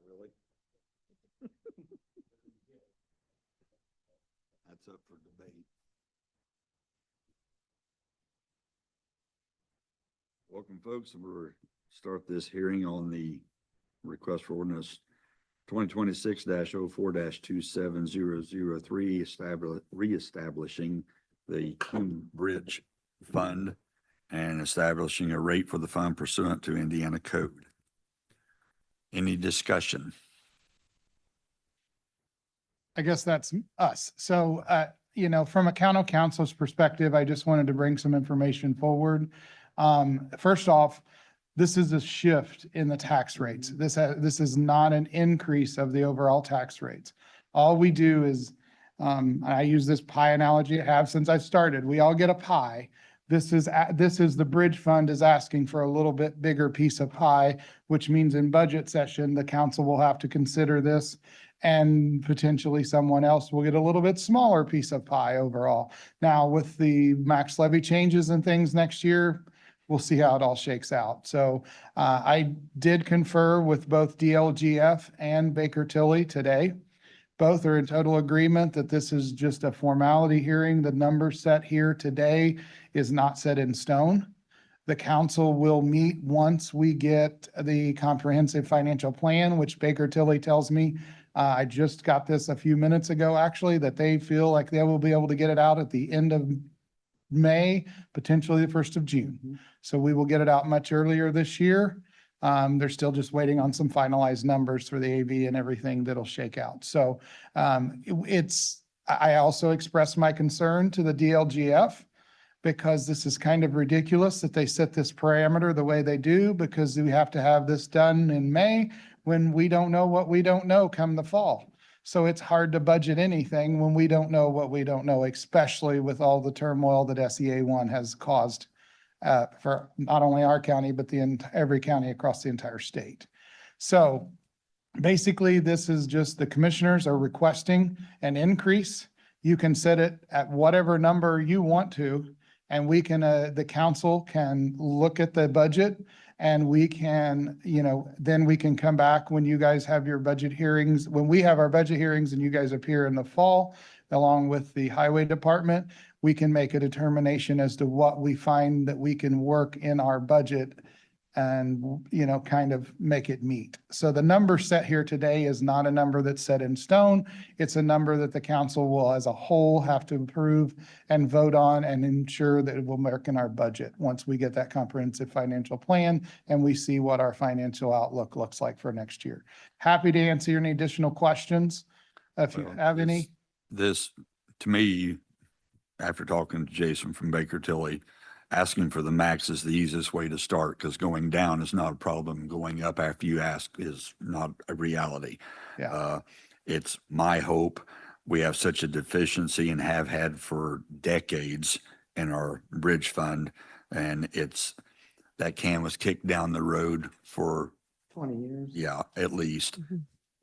Really? That's up for debate. Welcome, folks. We'll start this hearing on the request for ordinance 2026-04-27003, reestablishing the Coon Bridge Fund and establishing a rate for the fund pursuant to Indiana code. Any discussion? I guess that's us. So, from a county council's perspective, I just wanted to bring some information forward. First off, this is a shift in the tax rates. This is not an increase of the overall tax rates. All we do is, I use this pie analogy I have since I started. We all get a pie. This is the bridge fund is asking for a little bit bigger piece of pie, which means in budget session, the council will have to consider this, and potentially someone else will get a little bit smaller piece of pie overall. Now, with the max levy changes and things next year, we'll see how it all shakes out. So I did confer with both DLGF and Baker Tilly today. Both are in total agreement that this is just a formality hearing. The number set here today is not set in stone. The council will meet once we get the comprehensive financial plan, which Baker Tilly tells me, I just got this a few minutes ago, actually, that they feel like they will be able to get it out at the end of May, potentially the 1st of June. So we will get it out much earlier this year. They're still just waiting on some finalized numbers for the AV and everything that'll shake out. So I also expressed my concern to the DLGF because this is kind of ridiculous that they set this parameter the way they do, because we have to have this done in May when we don't know what we don't know come the fall. So it's hard to budget anything when we don't know what we don't know, especially with all the turmoil that SEA 1 has caused for not only our county, but every county across the entire state. So basically, this is just the commissioners are requesting an increase. You can set it at whatever number you want to, and we can, the council can look at the budget, and we can, then we can come back when you guys have your budget hearings, when we have our budget hearings and you guys appear in the fall, along with the highway department, we can make a determination as to what we find that we can work in our budget and, kind of make it meet. So the number set here today is not a number that's set in stone. It's a number that the council will as a whole have to approve and vote on and ensure that it will work in our budget once we get that comprehensive financial plan and we see what our financial outlook looks like for next year. Happy to answer any additional questions if you have any. This, to me, after talking to Jason from Baker Tilly, asking for the max is the easiest way to start, because going down is not a problem. Going up after you ask is not a reality. Yeah. It's my hope. We have such a deficiency and have had for decades in our bridge fund. And that can was kicked down the road for 20 years. Yeah, at least.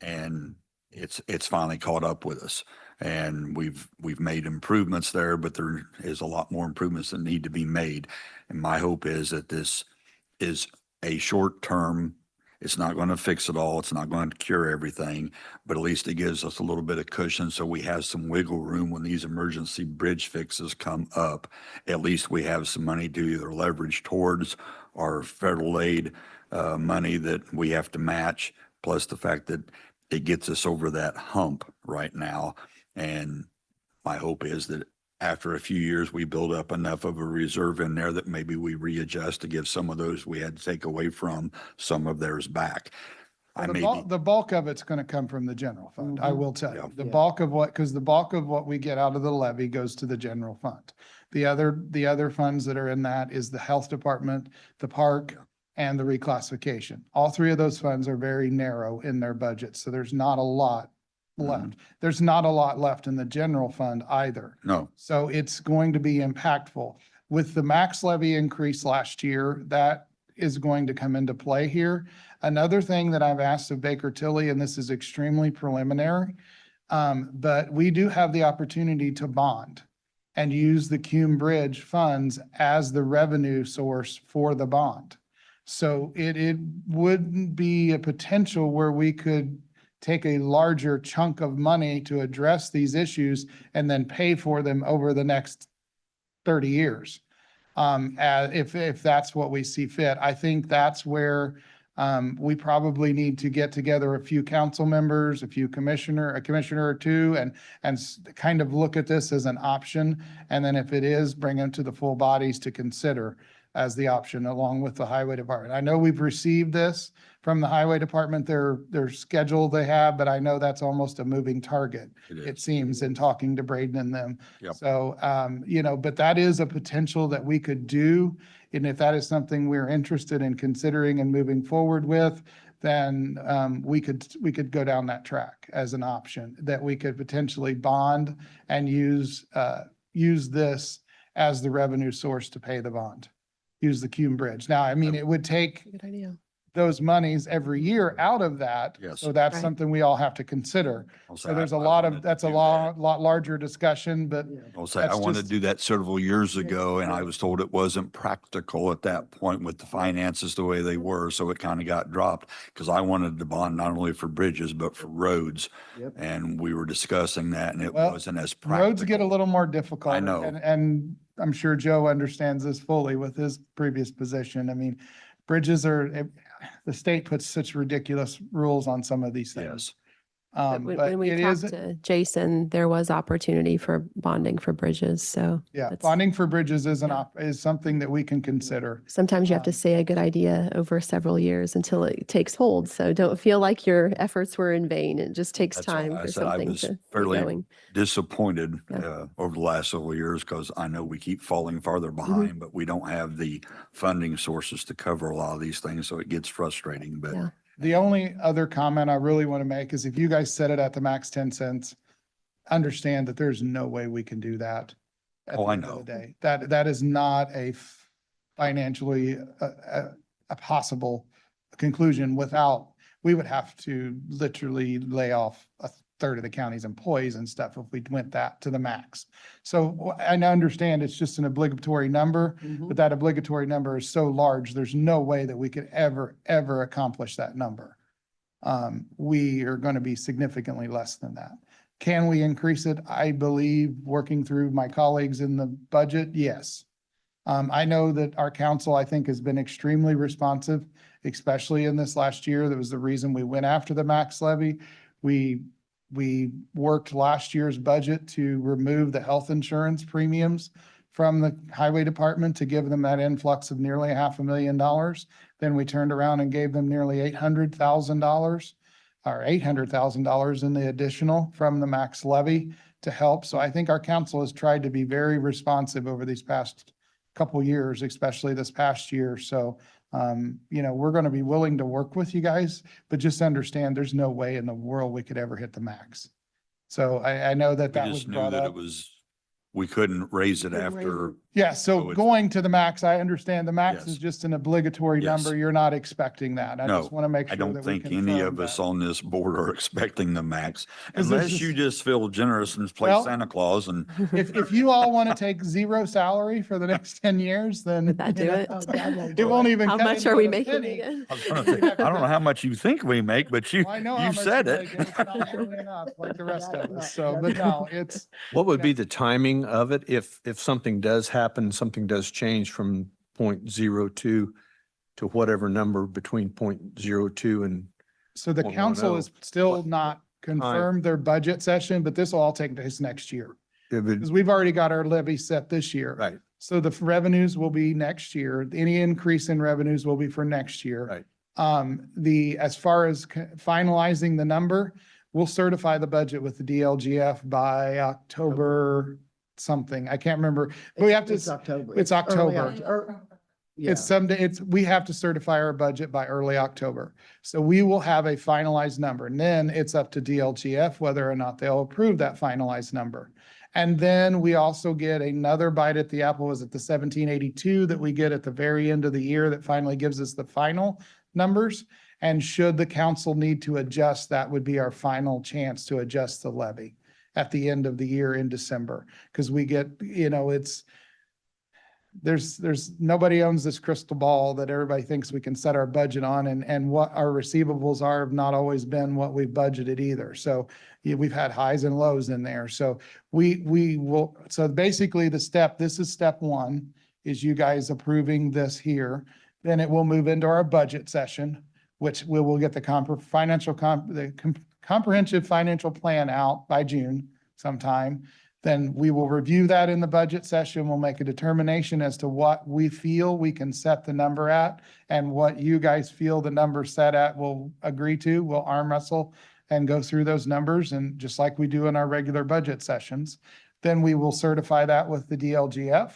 And it's finally caught up with us. And we've made improvements there, but there is a lot more improvements that need to be made. And my hope is that this is a short term. It's not going to fix it all. It's not going to cure everything, but at least it gives us a little bit of cushion so we have some wiggle room when these emergency bridge fixes come up. At least we have some money to either leverage towards our federal aid money that we have to match, plus the fact that it gets us over that hump right now. And my hope is that after a few years, we build up enough of a reserve in there that maybe we readjust to give some of those we had to take away from some of theirs back. The bulk of it's going to come from the general fund. I will tell you the bulk of because the bulk of what we get out of the levy goes to the general fund. The other funds that are in that is the health department, the park, and the reclassification. All three of those funds are very narrow in their budget. So there's not a lot left. There's not a lot left in the general fund either. No. So it's going to be impactful. With the max levy increase last year, that is going to come into play here. Another thing that I've asked of Baker Tilly, and this is extremely preliminary, but we do have the opportunity to bond and use the Cume Bridge funds as the revenue source for the bond. So it wouldn't be a potential where we could take a larger chunk of money to address these issues and then pay for them over the next 30 years. If that's what we see fit. I think that's where we probably need to get together a few council members, a commissioner or two, and kind of look at this as an option. And then if it is, bring them to the full bodies to consider as the option along with the highway department. I know we've received this from the highway department, their schedule they have, but I know that's almost a moving target. It seems in talking to Braden and them. Yep. So, but that is a potential that we could do. And if that is something we're interested in considering and moving forward with, then we could go down that track as an option, that we could potentially bond and use this as the revenue source to pay the bond. Use the Cume Bridge. Now, I mean, it would take Good idea. those monies every year out of that. Yes. So that's Right. something we all have to consider. So there's a lot of, that's a lot larger discussion, but I'll say, I that's wanted to just- do that several years ago, and I was told it wasn't practical at that point with the finances the way they were, so it kind of got dropped. Because I wanted to bond not only for bridges, but for roads. Yep. And we were discussing that, and it Well, wasn't as practical. roads get a little more difficult. I know. And I'm sure Joe understands this fully with his previous position. I mean, bridges the state puts such ridiculous rules on some of these things. Yes. But But when we it talked is, to Jason, there was opportunity for bonding for bridges. So yeah, that's- bonding for bridges is Yeah. is something that we can consider. sometimes you have to Um, say a good idea over several years until it takes hold. So don't feel like your efforts were in vain. It just takes That's why time I for said I something was to get fairly going. disappointed Yeah. over the last several years because I know we keep falling farther behind, but we don't have the funding sources to cover a lot of these things, so it gets frustrating, but Yeah. The only other comment I really want to make is if you guys set it at the max 10 cents, understand that there's no way we can do that. at Oh, the I end of know. the day. That is not financially a possible conclusion without, we would have to literally lay off a third of the county's employees and stuff if we went that to the max. So I understand it's just an obligatory number, but that obligatory number is so large, there's no way that we could ever accomplish that number. We are going to be significantly less than that. Can we increase it? I believe, working through my colleagues in the budget, yes. I know that our council, I think, has been extremely responsive, especially in this last year. That was the reason we went after the max levy. We worked last year's budget to remove the health insurance premiums from the highway department to give them that influx of nearly $500,000. Then we turned around and gave them nearly $800,000 or $800,000 in the additional from the max levy to help. So I think our council has tried to be very responsive over these past couple of years, especially this past year. So, we're going to be willing to work with you guys, but just understand there's no way in the world we could ever hit the max. So I know that we that was just knew brought that it up. was, we couldn't raise it after. Yeah, So so it's- going to the max, I understand the max Yes. is just an obligatory Yes. number. You're not expecting that. I No, just want to make I sure don't that we think any confirm of us that. on this board are expecting the max, 'Cause there's unless you just- just feel generous and play Well- Santa Claus and If you all want to take zero salary for the next 10 years, then. Would that you do know, it? It won't even. How cut much into are we a making penny. again? I was gonna say, I don't know how much you think we make, but you, Well, I know how you much said you it. make, and it's not really enough like the rest of us. So, but no, it's, What would be the timing of it if something does happen, something does change from 0.02 to whatever number between 0.02 and so the 110. council is still What not confirmed their budget session, but this will all take place next year. it would, Because we've already got our levy set this year. right, So the revenues will be next year. Any increase in revenues will be for next year. right. As far as finalizing the number, we'll certify the budget with the DLGF by October something. I can't remember. We have to, It's October. it's Early October. Yeah. it's someday, we have to certify our budget by early October. So we will have a finalized number and then it's up to DLGF whether or not they'll approve that finalized number. And then we also get another bite at the apple. Was it the 1782 that we get at the very end of the year that finally gives us the final numbers? And should the council need to adjust, that would be our final chance to adjust the levy at the end of the year in December. Because we get, there's nobody owns this crystal ball that everybody thinks we can set our budget on, and what our receivables are have not always been what we've budgeted either. So we've had highs and lows in there. So we will, so basically this is step one, is you guys approving this here. Then it will move into our budget session, which we will get the comprehensive financial plan out by June sometime. Then we will review that in the budget session. We'll make a determination as to what we feel we can set the number at, and what you guys feel the number set at we'll agree to. We'll arm wrestle and go through those numbers, and just like we do in our regular budget sessions. Then we will certify that with the DLGF.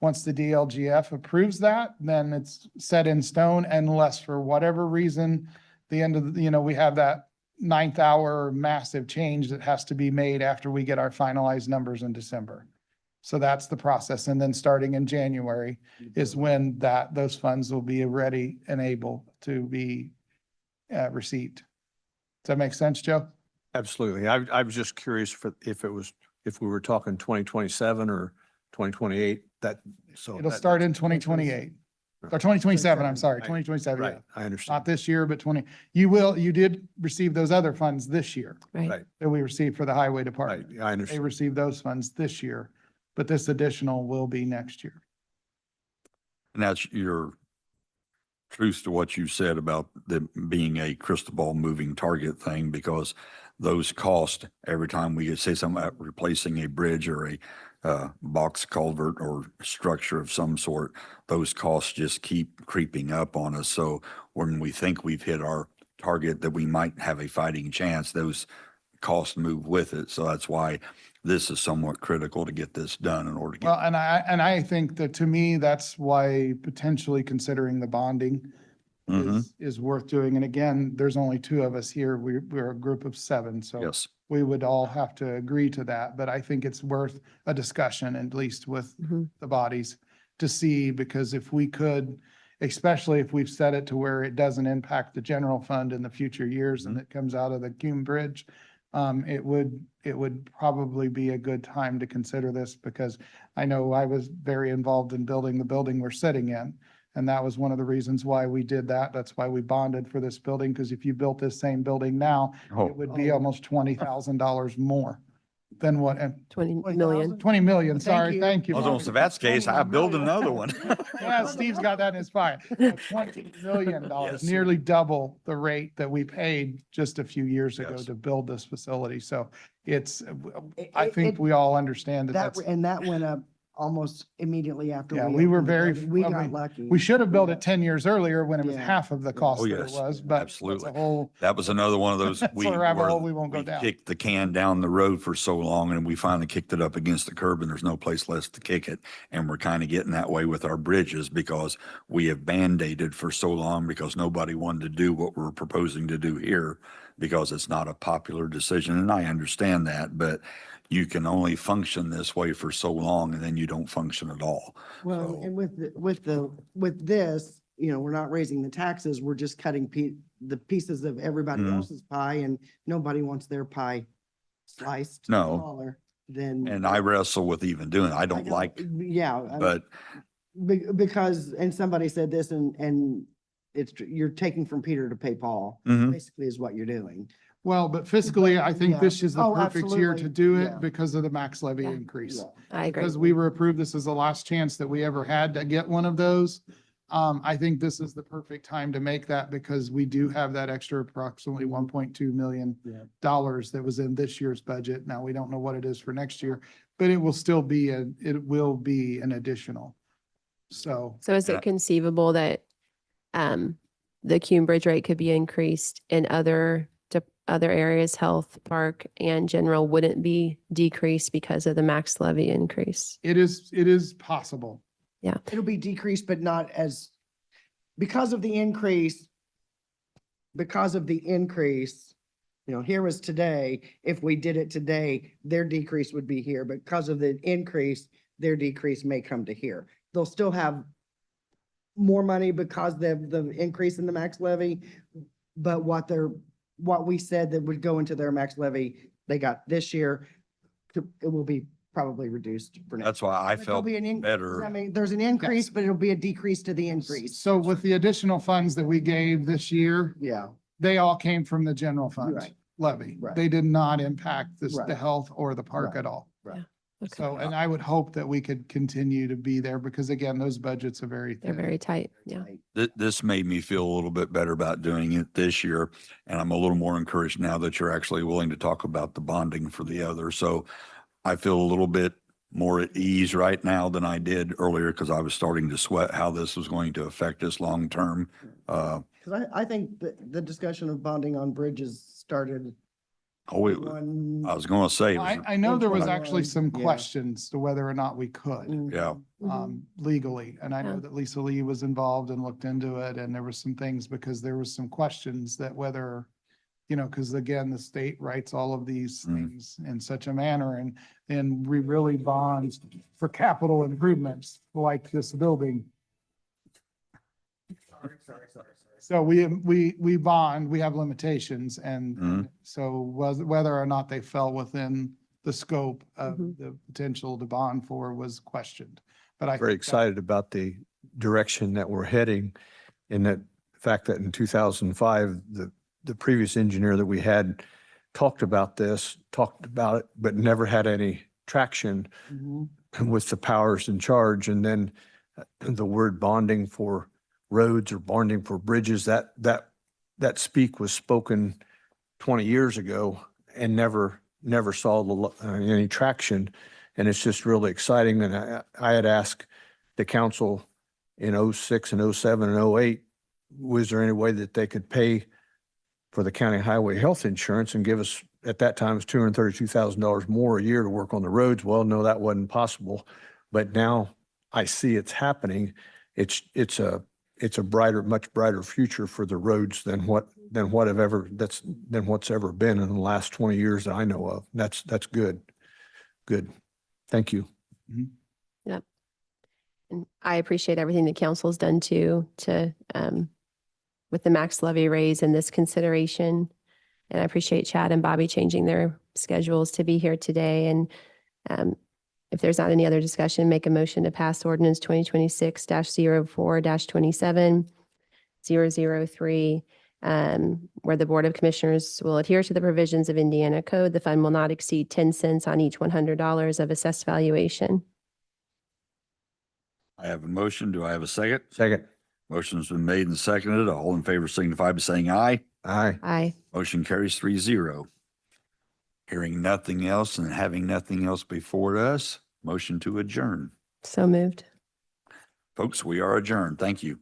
Once the DLGF approves that, then it's set in stone, unless for whatever reason, the end of, we have that 9th hour massive change that has to be made after we get our finalized numbers in December. So that's the process. And then starting in January is when those funds will be ready and able to be received. Does that make sense, Joe? Absolutely. I was just curious if we were talking 2027 or 2028, It'll start in 2028 or 2027. I'm sorry, Right. 2027. Right, Yeah. I Not understand. this year, but you did receive those other funds this year Right. Right, that we received for the highway right, department. I They understand. received those funds this year, but this additional will be next year. And that's your truth to what you said about them being a crystal ball moving target thing, because those costs, every time we say something about replacing a bridge or a box culvert or structure of some sort, those costs just keep creeping up on us. So when we think we've hit our target that we might have a fighting chance, those costs move with it. So that's why this is somewhat critical to get this done in order to Well, get. and I think that, to me, that's why potentially considering the bonding Mhm. is worth doing. And again, there's only two of us here. We're a group of seven, so Yes. we would all have to agree to that. But I think it's worth a discussion, at least with Mhm. the bodies, to see, because if we could, especially if we've set it to where it doesn't impact the general fund in the future years and it comes out of the Cume Bridge, it would probably be a good time to consider this, because I know I was very involved in building the building we're sitting in. And that was one of the reasons why we did that. That's why we bonded for this building, because if you built this same building now, Oh, it would be almost $20,000 more than what, 20 million. 20 million, Thank sorry, you. thank you. I was on, so that's case, I build another one. Yeah, Steve's got that in his file. $20 million, Yes. nearly double the rate that we paid just a few years ago Yes. to build this facility. So it's, It- I it- think it- we all understand that That, that's, and that went up almost immediately after. Yeah, we were opened the very- building. We I got mean, lucky. we should have built it 10 years earlier when it was Yeah. half of the cost Oh, that it yes. was, but that's Absolutely. a whole, That was another one of those. That's a rabbit hole we won't go down. Kicked the can down the road for so long, and we finally kicked it up against the curb, and there's no place left to kick it. And we're kind of getting that way with our bridges, because we have band-aided for so long because nobody wanted to do what we're proposing to do here, because it's not a popular decision. And I understand that, but you can only function this way for so long, and then you don't function at all. Well, So- and with this, we're not raising the taxes, we're just cutting the pieces of everybody Mhm. else's pie, and nobody wants their pie sliced No. smaller than. And I wrestle with even doing, I don't know, like, Yeah. but Because, and somebody said this, and you're taking from Peter to pay Paul, Mhm. basically is what you're doing. well, but fiscally, I think Yeah. this is the Oh, perfect year to absolutely. do Yeah. it because of the max levy Yeah. increase. Yeah. I agree. Because we were approved, this is the last chance that we ever had to get one of those. I think this is the perfect time to make that, because we do have that extra approximately $1.2 million Yeah. that was in this year's budget. Now, we don't know what it is for next year, but it will be an additional. So, So is Yeah. it conceivable that the Cume Bridge rate could be increased in other areas, health, park, and general wouldn't be decreased because of the max levy increase? it is possible. It'll be decreased, but not as, because of the increase, You know, here was today, if we did it today, their decrease would be here, but because of the increase, their decrease may come to here. They'll still have more money because the increase in the max levy, but what we said that would go into their max levy, they got this year, it will be probably reduced for next. That's why I But there'll felt be an better. I mean, there's an increase, but it'll be a decrease to the increase. So with the additional funds that we gave this year, Yeah, they all came from the general fund Right. levy. Right. They did not impact the Right. health or the park Right. at all. Okay. So, and I would hope that we could continue to be there because again, those budgets are very They're thin. very tight. Yeah. This made me feel a little bit better about doing it this year. And I'm a little more encouraged now that you're actually willing to talk about the bonding for the other. So I feel a little bit more at ease right now than I did earlier because I was starting to sweat how this was going to affect us long term. because I think the discussion of bonding on bridges started. I was going to say, it was- I know there was Intro. actually some Yeah. questions to whether or not we could. yeah, Legally. And I know Yeah. that Lisa Lee was involved and looked into it and there was some things because there was some questions that whether, because again, the state writes all of these things in such a manner and we really bond for capital improvements like this building. So we bond, we have limitations and Mhm. so whether or not they fell within the scope of Mhm. the potential to bond for was questioned. But I Very think that- excited about the direction that we're heading in that fact that in 2005, the previous engineer that we had talked about it, but never had any traction with the powers in charge. And then the word bonding for roads or bonding for bridges, that speak was spoken 20 years ago and never saw any traction. And it's just really exciting. And I had asked the council in 06 and 07 and 08, was there any way that they could pay for the county highway health insurance and give us, at that time, it was $232,000 more a year to work on the roads? Well, no, that wasn't possible. But now I see it's happening. It's a brighter, much brighter future for the roads than what's ever been in the last 20 years that I know of. That's good. Good. Thank you. And I appreciate everything the council's done too, with the max levy raise and this consideration. And I appreciate Chad and Bobby changing their schedules to be here today. And if there's not any other discussion, make a motion to pass ordinance 2026-04-27-003, where the Board of Commissioners will adhere to the provisions of Indiana Code. The fund will not exceed 10 cents on each $100 of assessed valuation. I have a motion. Do I have a second? Second. Motion's been made and seconded. All in favor signify by saying aye. Aye. Aye. Motion carries 3-0. Hearing nothing else and having nothing else before us, motion to adjourn. So moved. Folks, we are adjourned. Thank you.